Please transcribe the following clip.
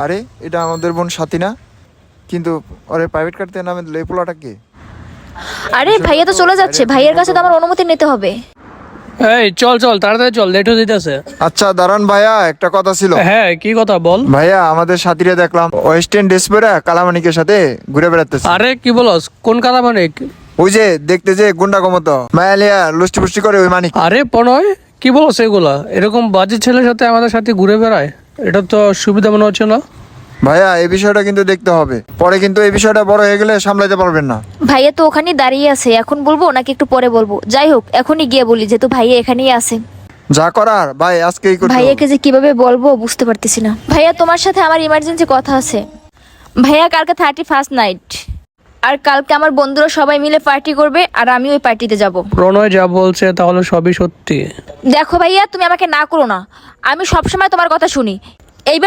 আরে এটা আমাদের বোন সাথী না? কিন্তু ওরে প্রাইভেট কারতে নামে লেপোলাটা কে? আরে ভাইয়া তো চলে যাচ্ছে, ভাইয়ের কাছে তো আমার অনুমতি নিতে হবে। এই চল চল তাড়াতাড়ি চল, লেট হয়ে যেতেছে। আচ্ছা দাঁড়ান ভাইয়া, একটা কথা ছিল। হ্যাঁ কি কথা বল। ভাইয়া আমাদের সাথীরা দেখলাম ওয়েস্টার্ন ড্রেস পরে কালামানিকের সাথে ঘুরে বেড়াতেছে। আরে কি বলস, কোন কালা মানিক? ওই যে দেখতে যে গুন্ডা কমতো মায়ালিয়া লুষ্টি পুষ্টি করে ওই মানিক। আরে প্রণয় কি বলস এগুলা? এরকম বাজে ছেলের সাথে আমাদের সাথে ঘুরে বেড়ায়, এটা তো সুবিধা মনে হচ্ছে না। ভাইয়া এই বিষয়টা কিন্তু দেখতে হবে, পরে কিন্তু এই বিষয়টা বড় হয়ে গেলে সামলাতে পারবেন না। ভাইয়া তো ওখানেই দাঁড়িয়ে আছে, এখন বলবো নাকি একটু পরে বলবো? যাই হোক এখনই গিয়ে বলি, যেহেতু ভাইয়া এখানেই আছে। যা করার ভাই আজকেই করতে হবে। ভাইয়াকে যে কিভাবে বলবো বুঝতে পারতেছি না। ভাইয়া তোমার সাথে আমার ইমার্জেন্সি কথা আছে। ভাইয়া কালকে 31st নাইট, আর কালকে আমার বন্ধুরা সবাই মিলে পার্টি করবে, আর আমি ওই পার্টিতে যাব। প্রণয় যা বলছে তাহলে সবই সত্যি। দেখো ভাইয়া, তুমি আমাকে না করো না, আমি সবসময় তোমার কথা শুনি। এইবার